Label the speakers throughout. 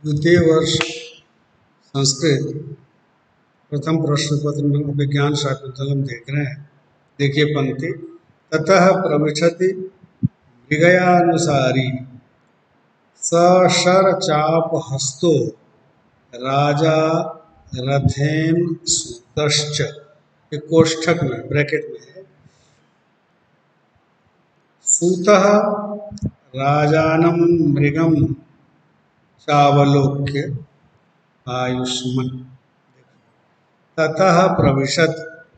Speaker 1: द्वितीय वर्ष संस्कृत प्रथम प्रश्न पत्र में विज्ञान शाकुंतलम देख रहे हैं। देखिए पंक्ति, ततः प्रविशति मृगयानुसारी सशर चाप हस्तो राजा रथेन सुतश्च। ये कोष्ठक में ब्रैकेट में है। सूतः राजानं मृगम चावलोक्य आयुष्मन। ततः प्रविशत,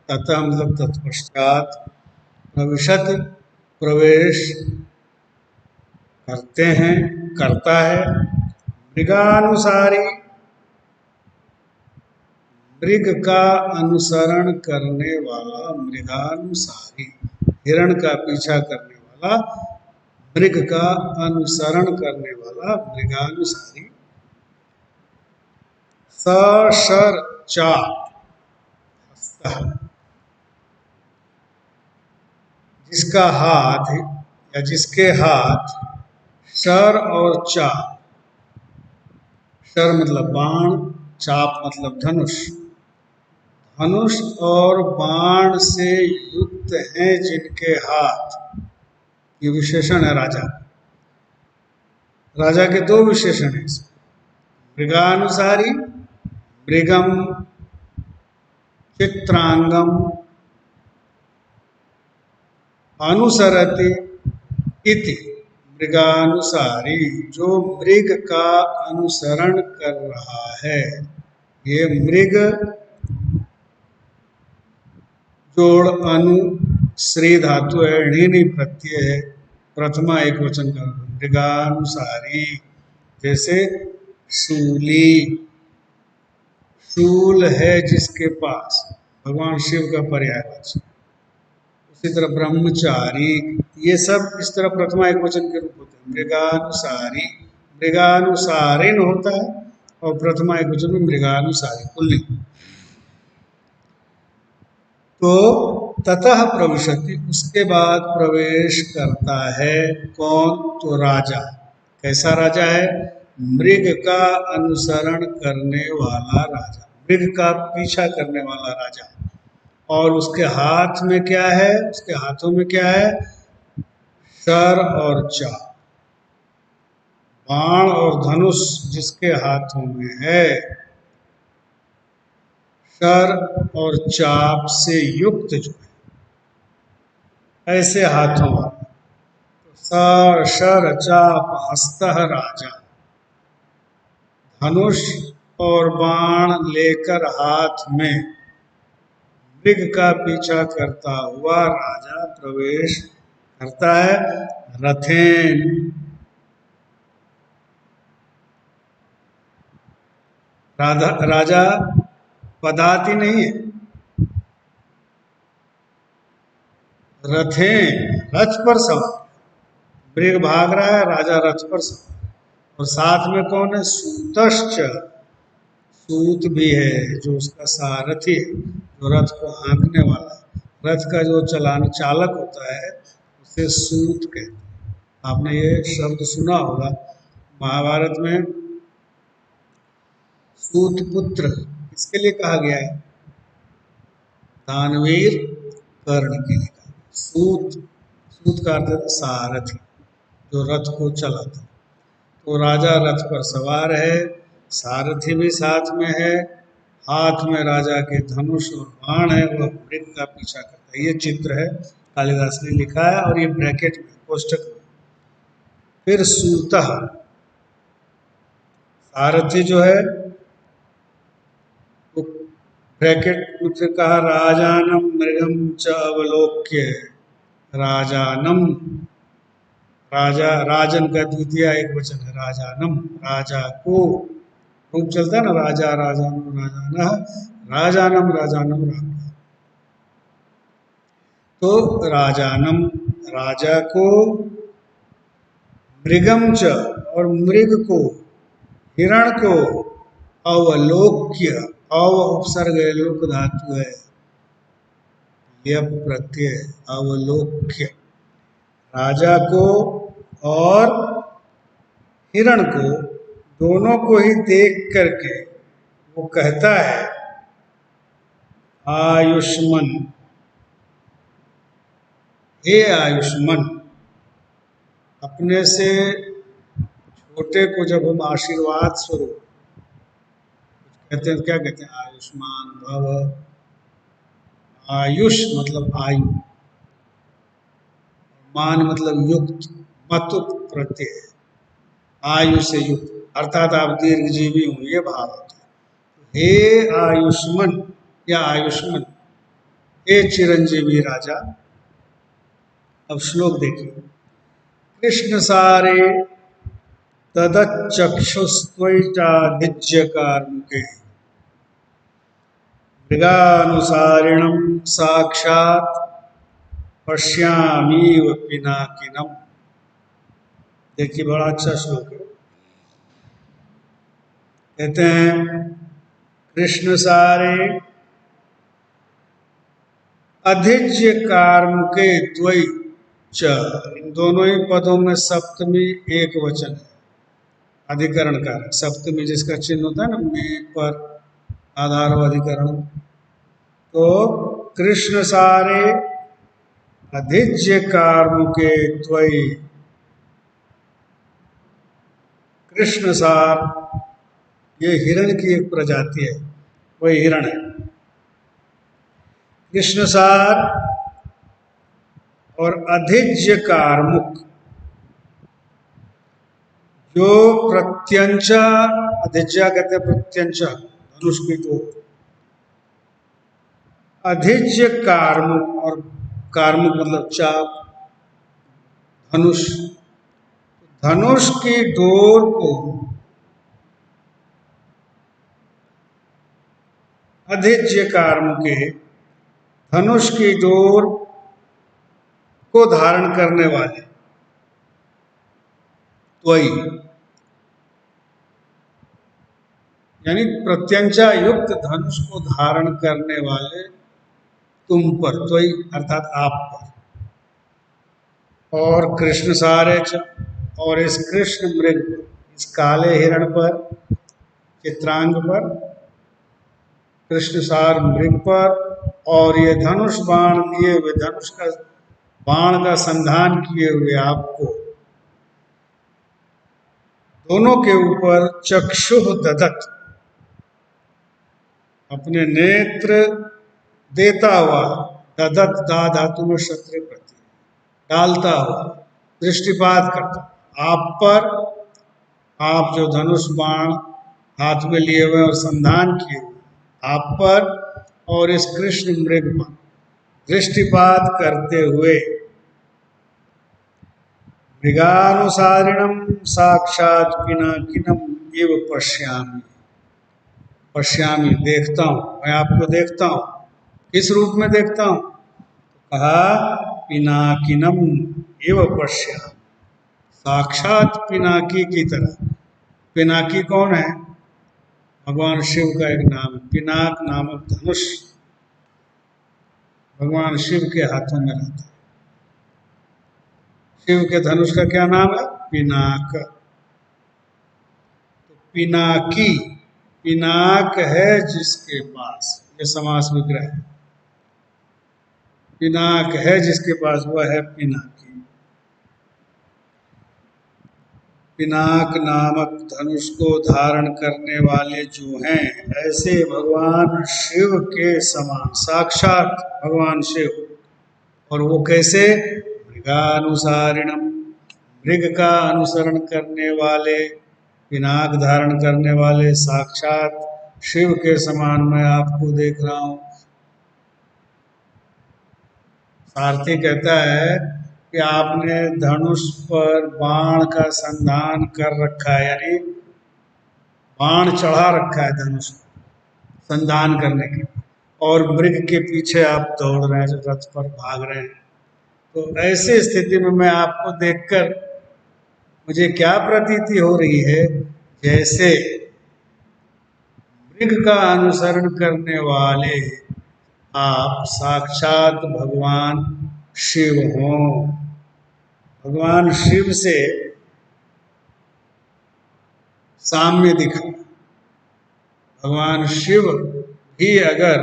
Speaker 1: ततः मतलब तत्पश्चात, प्रविशत प्रवेश करते हैं, करता है, मृगानुसारी मृग का अनुसरण करने वाला, मृगानुसारी हिरण का पीछा करने वाला, मृग का अनुसरण करने वाला मृगानुसारी। सशर चाप जिसका हाथ या जिसके हाथ शर और चाप, शर मतलब बाण, चाप मतलब धनुष, धनुष और बाण से युक्त हैं जिनके हाथ। ये विशेषण है राजा। राजा के दो विशेषण हैं इसमें, मृगानुसारी, मृगम चित्रांगम अनुसरति इति। मृगानुसारी जो मृग का अनुसरण कर रहा है। ये मृग जोड़ अनु श्री धातु है, ऋणी प्रत्यय है, प्रथमा एक वचन का मृगानुसारी। जैसे शूली, शूल है जिसके पास, भगवान शिव का पर्यायवाची। उसी तरह ब्रह्मचारी, ये सब इस तरह प्रथमा एक वचन के रूप होते हैं। मृगानुसारी, मृगानुसारिन होता है और प्रथमा एक वचन में मृगानुसारी पुल्लिंग। तो ततः प्रविशति, उसके बाद प्रवेश करता है कौन? तो राजा। कैसा राजा है? मृग का अनुसरण करने वाला राजा, मृग का पीछा करने वाला राजा। और उसके हाथ में क्या है? उसके हाथों में क्या है? शर और चाप, बाण और धनुष जिसके हाथों में है, शर और चाप से युक्त जो है, ऐसे हाथों वाला। शर चाप हस्तः राजा, धनुष और बाण लेकर हाथ में मृग का पीछा करता हुआ राजा प्रवेश करता है। रथेन, राजा पदाति नहीं है, रथेन रथ पर सवार। मृग भाग रहा है, राजा रथ पर सवार। और साथ में कौन है? सूतश्च, सूत भी है जो उसका सारथी है, जो रथ को हाँकने वाला है। रथ का जो चालक होता है उसे सूत कहते हैं। आपने ये शब्द सुना होगा महाभारत में। सूत पुत्र किसके लिए कहा गया है? दानवीर कर्ण के लिए कहा। सूत, सूत का अर्थ है सारथी, जो रथ को चलाता। तो राजा रथ पर सवार है, सारथी भी साथ में है, हाथ में राजा के धनुष और बाण है, वह मृग का पीछा करता है। ये चित्र है, कालिदास ने लिखा है और ये ब्रैकेट में, कोष्ठक में। फिर सूतः, सारथी जो है वो ब्रैकेट में कहा, राजानम मृगम च अवलोक्य। राजानम, राजा, राजन का द्वितीय एक वचन है राजानम, राजा को। रूप चलता है ना, राजा राजानम राजाना, राजानम राजानम राजा। तो राजानम राजा को, मृगम च और मृग को, हिरण को, अवलोक्य, अव उपसर्ग है, लोक धातु है, यप प्रत्यय, अवलोक्य। राजा को और हिरण को दोनों को ही देख करके वो कहता है, आयुष्मान, हे आयुष्मान। अपने से छोटे को जब हम आशीर्वाद स्वरूप कहते हैं, क्या कहते हैं? आयुष्मान भव। आयुष मतलब आयु, मान मतलब युक्त, मतुत प्रत्यय, आयु से युक्त, अर्थात आप दीर्घजीवी हो, ये भाव होता है। हे आयुष्मान या आयुष्मान, हे चिरंजीवी राजा। अब श्लोक देखिए, कृष्ण सारे तदचक्षुस्त्वैटाधिज्यकार्मुके मृगानुसारिणं साक्षात् पश्यामीव पिनाकिनम। देखिए बड़ा अच्छा श्लोक है। कहते हैं, कृष्ण सारे अधिज्य कार्मुके द्वै च, इन दोनों ही पदों में सप्तमी एक वचन है, अधिकरण का। सप्तमी जिसका चिन्ह होता है ना, में पर आधार अधिकरण। तो कृष्ण सारे अधिज्य कार्मुके द्वै, कृष्ण सार ये हिरण की एक प्रजाति है, वही हिरण है। कृष्ण सार और अधिज्य कार्मुक, जो प्रत्यंचा, अधिज्या कहते हैं प्रत्यंचा, धनुष की दो, अधिज्य कार्मुक, और कार्मुक मतलब चाप, धनुष। धनुष की डोर को, अधिज्य कार्मुके, धनुष की डोर को धारण करने वाले, त्वयि, यानी प्रत्यंचा युक्त धनुष को धारण करने वाले तुम पर, त्वयि अर्थात आप पर, और कृष्ण सारे च, और इस कृष्ण मृग पर, इस काले हिरण पर, चित्रांग पर, कृष्ण सार मृग पर, और ये धनुष बाण लिए हुए, धनुष का बाण का संधान किए हुए आपको, दोनों के ऊपर चक्षु ददत, अपने नेत्र देता हुआ, ददत दा धातु में क्षत्रिय प्रत्यय, डालता हुआ, दृष्टिपात करता आप पर, आप जो धनुष बाण हाथ में लिए हुए और संधान किए हुए आप पर, और इस कृष्ण मृग पर दृष्टिपात करते हुए, मृगानुसारिणम साक्षात पिनाकिनम एव पश्यामि। पश्यामि देखता हूं, मैं आपको देखता हूं। किस रूप में देखता हूं? कहा पिनाकिनम एव पश्यामि, साक्षात पिनाकी की तरह। पिनाकी कौन है? भगवान शिव का एक नाम है। पिनाक नामक धनुष भगवान शिव के हाथों में रहता है। शिव के धनुष का क्या नाम है? पिनाक। तो पिनाकी, पिनाक है जिसके पास, ये समास विग्रह है। पिनाक है जिसके पास, वह है पिनाकी। पिनाक नामक धनुष को धारण करने वाले जो हैं, ऐसे भगवान शिव के समान, साक्षात भगवान शिव। और वो कैसे? मृगानुसारिणम, मृग का अनुसरण करने वाले, पिनाक धारण करने वाले साक्षात शिव के समान मैं आपको देख रहा हूं। सारथी कहता है कि आपने धनुष पर बाण का संधान कर रखा है, यानी बाण चढ़ा रखा है धनुष संधान करने के, और मृग के पीछे आप दौड़ रहे हैं, रथ पर भाग रहे हैं। तो ऐसी स्थिति में मैं आपको देखकर मुझे क्या प्रतीति हो रही है? जैसे मृग का अनुसरण करने वाले आप साक्षात भगवान शिव हों। भगवान शिव से साम्य दिखा। भगवान शिव भी अगर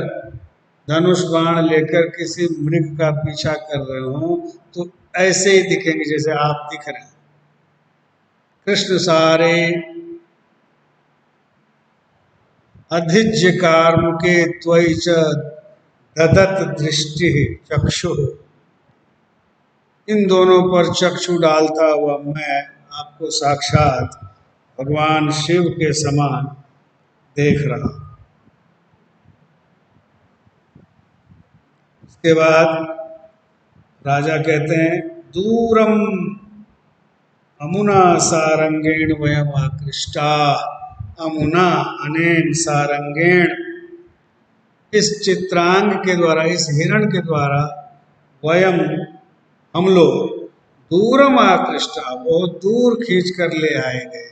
Speaker 1: धनुष बाण लेकर किसी मृग का पीछा कर रहे हो तो ऐसे ही दिखेंगे जैसे आप दिख रहे हैं। कृष्ण सारे अधिज्य कार्मुके त्वयि च ददत दृष्टि चक्षु। इन दोनों पर चक्षु डालता हुआ मैं आपको साक्षात भगवान शिव के समान देख रहा हूं। उसके बाद राजा कहते हैं दूरम अमुना सारंगेण वयम आकृष्टा। अमुना अनेन सारंगेण, इस चित्रांग के द्वारा, इस हिरण के द्वारा, वयम हम लोग, दूरम आकृष्टा बहुत दूर खींच कर ले आए गए।